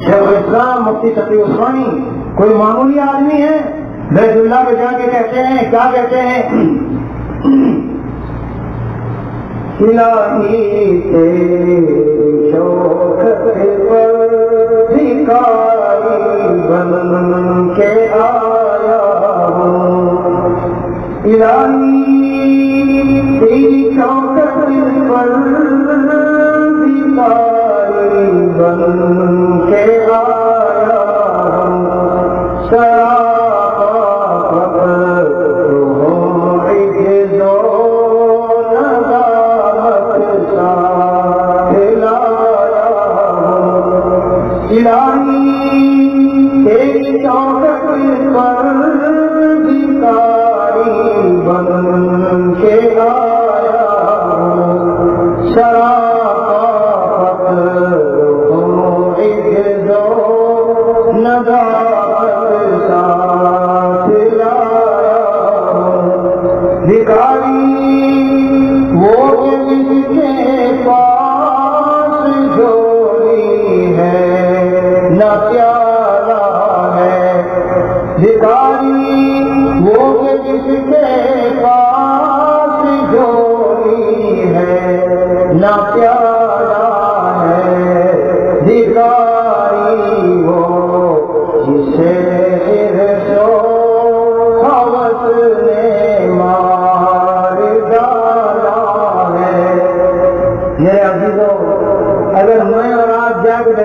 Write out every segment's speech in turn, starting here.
شیخ الاسلام مفتی تقی عثمانی کوئی معمولی آدمی ہے؟ بیت اللہ پہ جا کے کہتے ہیں، کیا کہتے ہیں؟ الہی تیری چوکھٹ پر بھکاری بن کے آیا ہوں، الہی تیری چوکھٹ پر بھکاری بن کے آیا ہوں،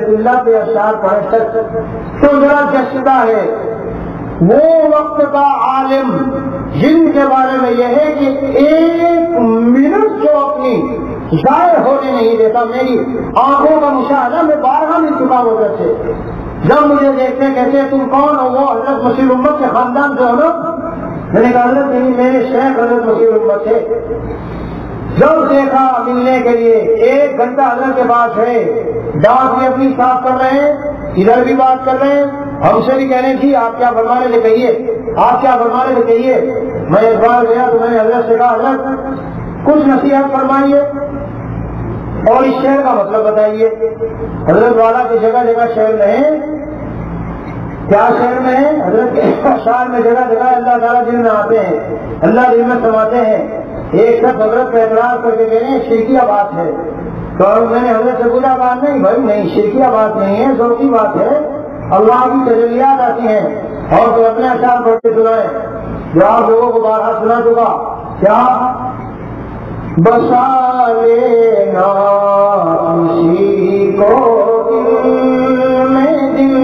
اللہ پہ اشعار پڑھ تو ذرا جشدہ ہے وہ وقت کا عالم جن کے بارے میں یہ ہے کہ ایک منٹ جو اپنی ضائع ہونے نہیں دیتا. میری آنکھوں کا مشاہدہ میں بارہا مل چکا وہ سے جب مجھے دیکھتے کہتے تم کون ہو؟ وہ حضرت مسیح امت کے خاندان سے ہو نا. میں نے کہا حضرت نہیں، میرے شیخ حضرت مسیح امت سے. جب دیکھا ملنے کے لیے 1 گھنٹہ حضرت کے پاس ہے، دانت بھی اپنی صاف کر رہے ہیں، ادھر بھی بات کر رہے ہیں، ہم سے بھی کہہ رہے تھی آپ کیا فرمانے سے کہیے، آپ کیا فرمانے سے کہیے. میں ایک بار گیا تو میں نے حضرت سے کہا حضرت کچھ نصیحت فرمائیے اور اس شہر کا مطلب بتائیے. حضرت والا کی جگہ جگہ شہر میں ہے، کیا شہر میں ہے؟ حضرت کے شہر میں جگہ جگہ اللہ تعالیٰ دل میں آتے ہیں، اللہ دل میں سماتے ہیں. ایک شخص حضرت کا اعتراض کر کے کہہ رہے ہیں شرکیہ بات ہے. تو میں نے حضرت سے بولا بات نہیں بھائی، نہیں شرکیہ بات نہیں ہے، ذوقی بات ہے، اللہ کی تجلیات آتی ہیں. اور تو اپنے اشعار پڑھ کے سنائے جو آپ لوگوں کو بارہا سنا چکا. کیا بسا لینا کسی کو دل میں دل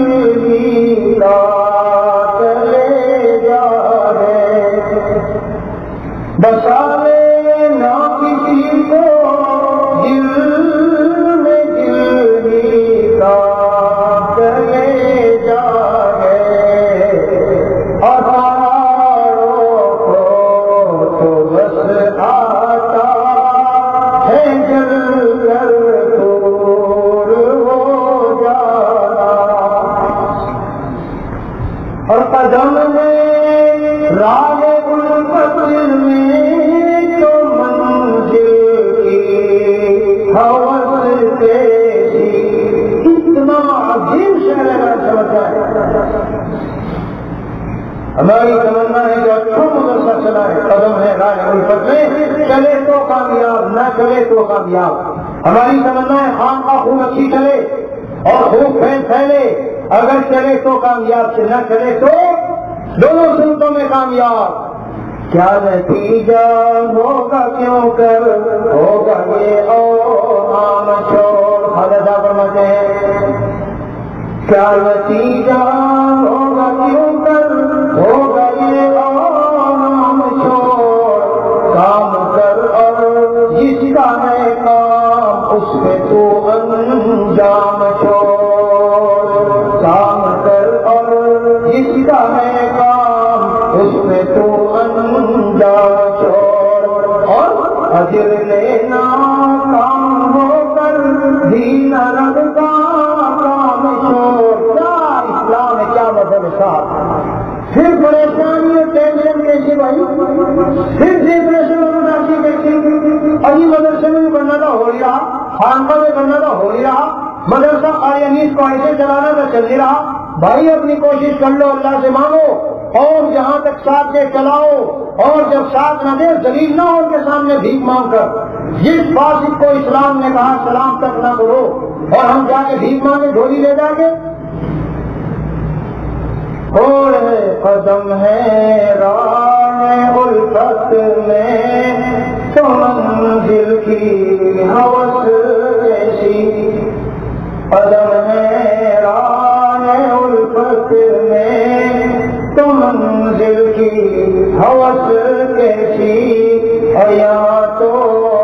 کی رات لے جائے، بسا لینا کسی کو دل میں دل کی رات لے جائے، اور ہماروں کو تو بس آتا ہے جل کر دور ہو جانا، اور قدم میں راہ الفت میں تو منزل کی ہوس دیسی. اتنا عظیم شہر ہے سمجھتا ہے. ہماری تمنا ہے کہ اچھا مدرسہ چلائے، قدم ہے راہ الفت میں، چلے تو کامیاب، نہ چلے تو کامیاب. ہماری تمنا ہے خان کا خون اچھی چلے اور خوب پھیلے، اگر چلے تو کامیاب سے، نہ چلے تو دونوں صورتوں میں کامیاب. کیا نتیجہ ہوگا کیوں کر ہوگا یہ اور عام چھوڑ خالدہ فرماتے ہیں. کیا نتیجہ ہوگا کیوں کر ہوگا یہ اور عام چھوڑ، کام کر اور جس کا ہے کام اس پہ تو انجام چھوڑ، کام کر اور جس کا ہے کام اس پہ تو انجام چھوڑ، اور اجر لینا کام ہو کر بھی نہ رب کا کام چھوڑ. کیا اسلام ہے، کیا مذہب صاحب. پھر پریشانی اور ٹینشن کیسی بھائی، پھر ڈپریشن اور اداسی کیسی. ابھی مدرسے میں بھی بننا تھا ہو ہی رہا، خانقاہ میں بننا تھا ہو ہی رہا، مدرسہ قائنیس کو ایسے چلانا تو چل نہیں رہا. بھائی اپنی کوشش کر لو, اللہ سے مانگو, اور جہاں تک ساتھ دے چلاؤ, اور جب ساتھ نہ دے ذلیل نہ ہو ان کے سامنے بھیک مانگ کر. جس فاسق کو اسلام نے کہا سلام تک نہ کرو اور ہم جا کے بھیک مانگے ڈھولی لے جا کے. اور قدم ہے راہ الفت میں تو منزل کی ہوس ایسی. قدم ہے راہ الفت میں تو منزل کی ہوس کیسی. یا تو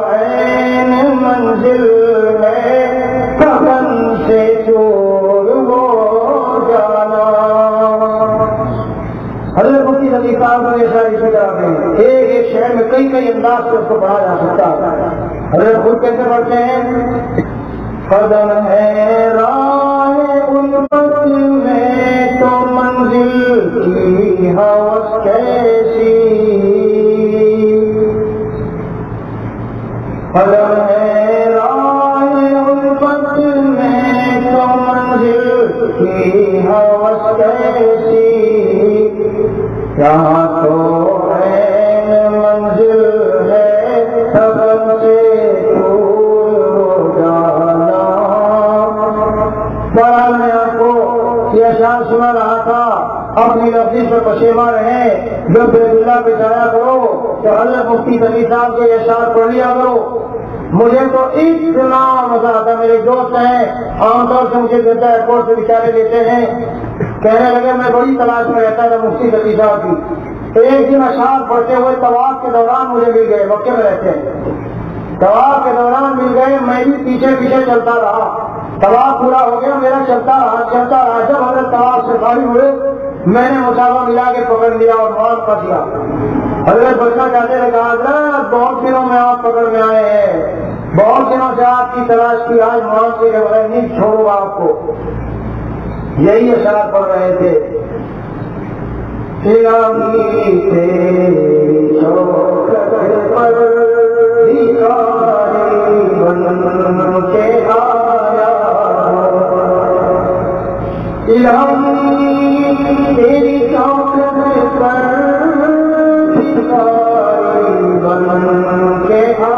عین منزل میں کفن سے چور ہو جانا. حضرت مفتی صاحب نے ساری سجاتے ہیں, ایک شہر میں کئی انداز سے اس کو پڑھا جا سکتا ہے. حضرت خود کیسے پڑھتے ہیں؟ قدم ہے راہ الفت میں تو منزل کی ہوس کیسی. قدم ہے راہ الفت میں تو منزل کی ہوس کیسی. یہاں تو عین منزل ہے سبب سے دور ہو جانا. میں آپ کو یہ اشعار سنا رہا تھا, اپنی لفظی سے پشیماں رہیں, جو بلّہ پہ جایا کرو تو حضرت مفتی تقی صاحب کے اشعار پڑھ لیا کرو. مجھے تو اتنا مزہ آتا. میرے دوست ہیں, عام طور سے مجھے دیتا ایئرپورٹ سے بیچارے دیتے ہیں, کہنے لگے میں بڑی تلاش میں رہتا تھا مفتی تقی صاحب کی. ایک دن اشعار پڑھتے ہوئے طواف کے دوران مجھے مل گئے, مکے میں رہتے ہیں, طواف کے دوران مل گئے. میں بھی پیچھے پیچھے چلتا رہا, طواف پورا ہو گیا, میرا چلتا رہا. جب حضرت طواف سے فارغ ہوئے میں نے مسافہ ملا کے پکڑ لیا اور معاف کر دیا. حضرت بچہ چاہتے نے کہا حضرت بہت دنوں میں آپ پکڑ میں آئے ہیں, بہت دنوں سے آپ کی تلاش کی, آج معافی کے بغیر نہیں چھوڑوں گا آپ کو. یہی اشعار پڑھ رہے تھے. الہی تیری چوکھٹ پر بھکاری بن کے آیا. الہی تیری چوکھٹ پر بھکاری بن کے آیا.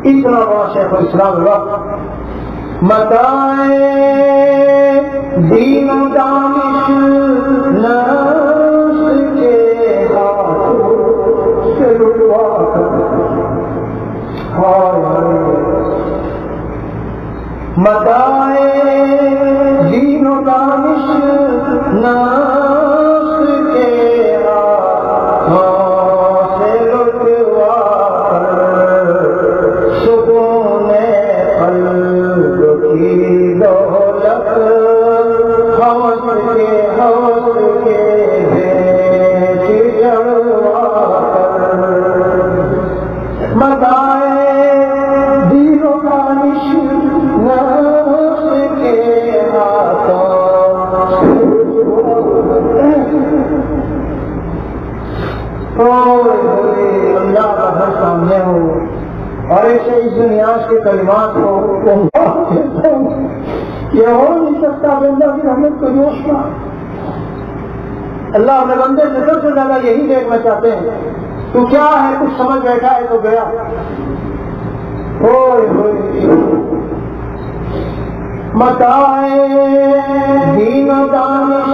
اتنا بڑا شیخ الاسلام وقت متائے دین و دانش نفس کے ہاتھوں سے لٹوا متائے دین و دانش نفس کے ہاتھوں سے لٹوا سکون قلب کی دولت ہوس کے بیچ جڑوا متائے دین و دانش نفس کے ہاتھوں. اللہ کا گھر سامنے ہو اور ایسے اس دنیا کے کلمات کو یہ ہو نہیں سکتا. بندہ کی رحمت کو جوش کا اللہ اپنے بندے سے سب سے زیادہ یہی دیکھنا چاہتے ہیں تو کیا ہے کچھ سمجھ بیٹھا ہے تو گیا. متائے دین و دانش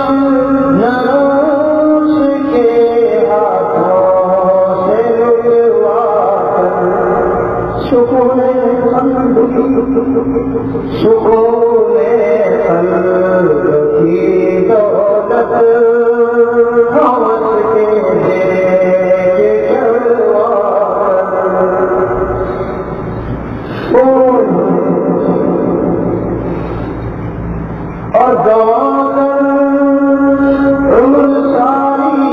نروس کے ہاتھوں سے لٹوا کر سکون قلب کی دولت ہوس کے اور گواہ عمر ساری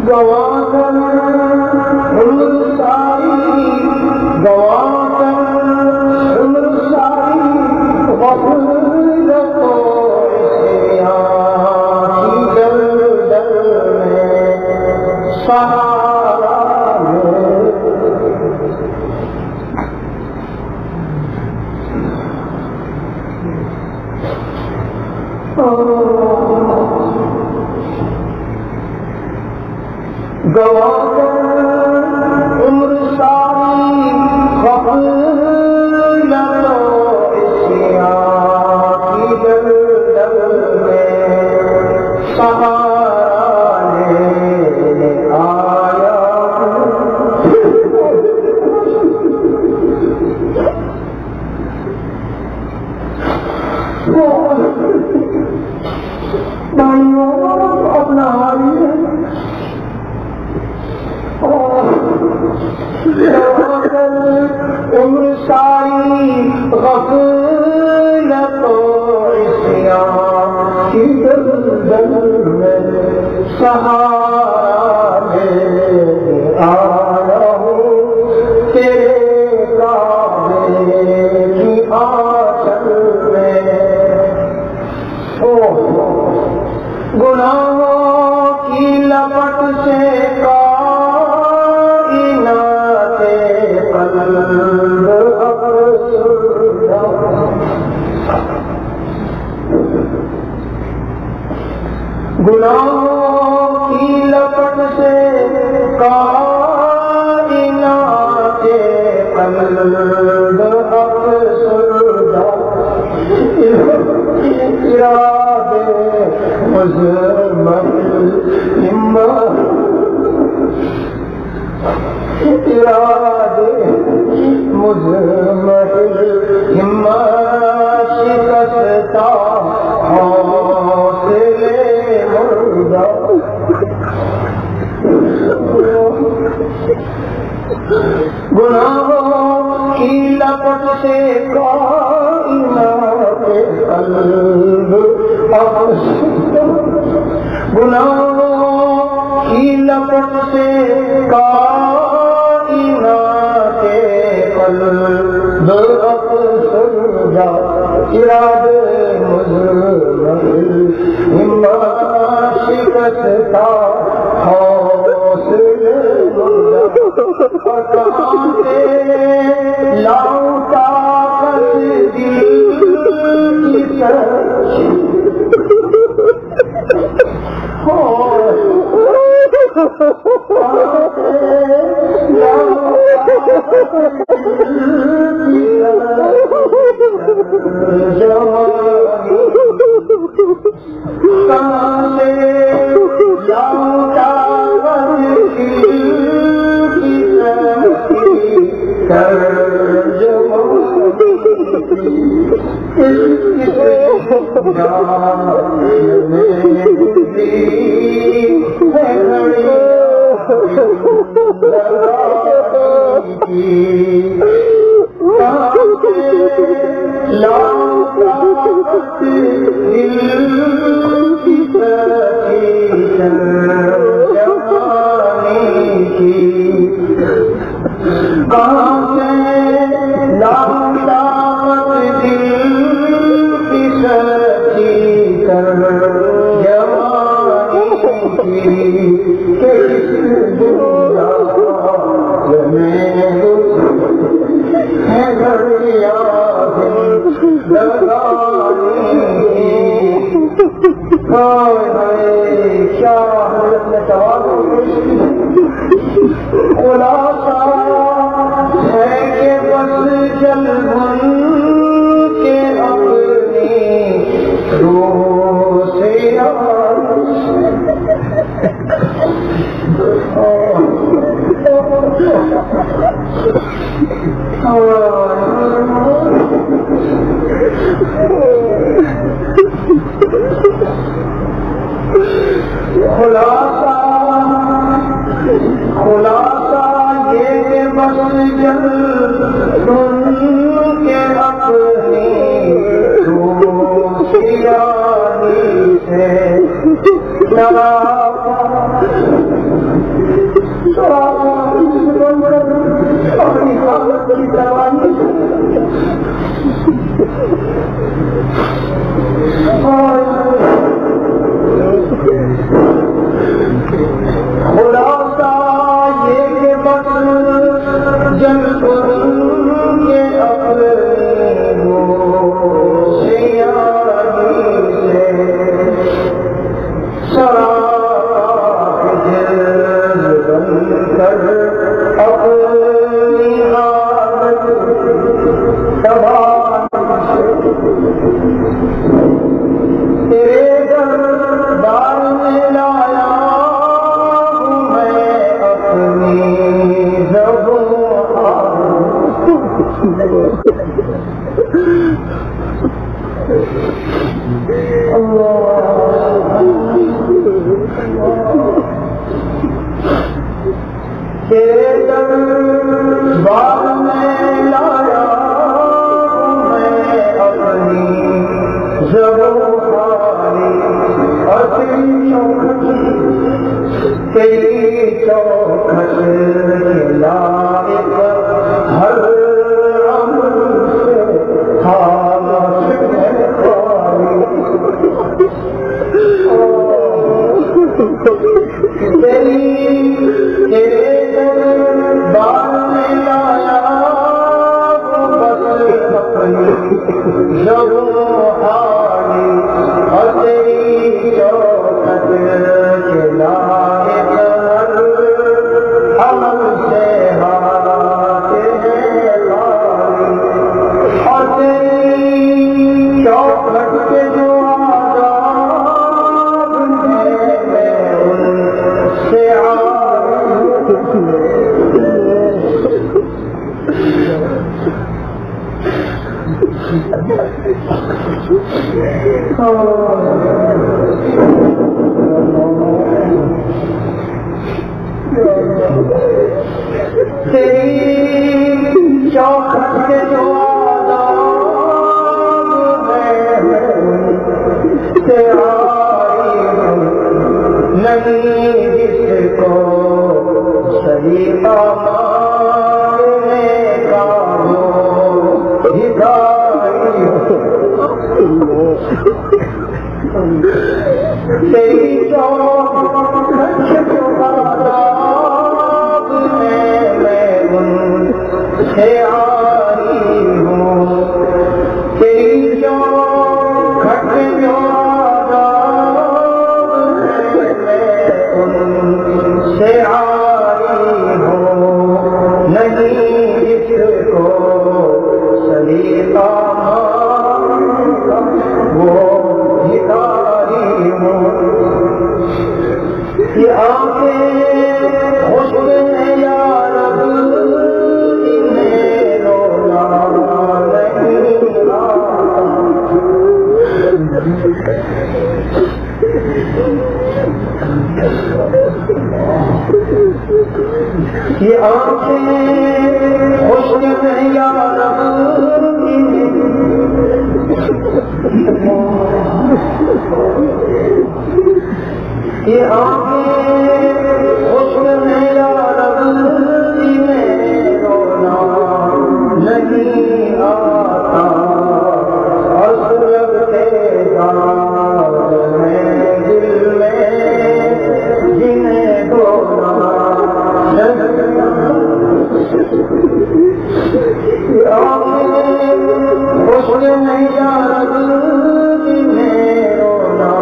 گواہ عمر ساری گواہ عمر ساری گواہ عمر ساری اپنا حالی ہے عمر ساری غفلت و عصیان کی دلدل میں سہارے آیا ہوں تیرے کعبے کی آنچل میں. گناہوں کی لپٹ سے کائنات قلب افسردہ گناہوں کی لپٹ سے کائنات قلب افسردہ مزمل ارادے مزمل ہمت شکستہ حوصلے مردہ گناہوں کی لپٹ سے کائنات قلب گناہوں کی لپٹ سے کائنات قلب افسردہ ارادے مزمل ہمت شکستہ حوصلے مردہ. کہاں سے لاؤں طاقت دل کی سچی میں کیا حضرت نے سوال خلاصہ ہے کہ بس جل بن کے اپنی روح سے خلاصہ یہ کہ بس جل تم کے اپنی روشیانی سے اپنی حالت کی توانی خلاصہ یہ کہ بس جل تم کے اپنی روشیانی سے سراہ دل بن کر اپنی حالت تباہ تیرے دربار میں لایا ہوں میں اپنی تیرے دربار میں لایا ہوں میں اپنی زبانی اور تیری چوکھٹ کے لائق ہر عمل سے خاموش ہے تیرے دربار میں لایا بس اپنی زبانی اور تیری چوکھٹ کے لائق ہر عمل سے ہاتھ ہے خالی اور تیری چوکھٹ کے جو آداب ہیں میں ان سے تیری چوکھٹ کے جو آداب ہیں سے آئی نہیں جس کو سلیقہ ماننے کا ہو ہدائی تیری چوکھٹ جو آداب ہیں میں ان سے آئی ہوں تیری چوکھٹ جو آداب ہیں میں ان سے آئی ہوں نہیں جس کو سلیقہ وہ ہدائی ہوں یہ آنکھیں حسن ہیں یا رب انہیں رونا نہیں آتا یہ آنکھیں حسن ہیں یا رب یہ آنکھیں حسن ہیں یا رب انہیں رونا نہیں آتا حسرت کے داغ ہیں دل میں جنہیں دھونا یہ آنکھیں حسن ہیں یا رب انہیں رونا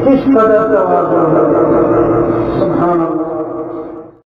کس قدر توازن ہے.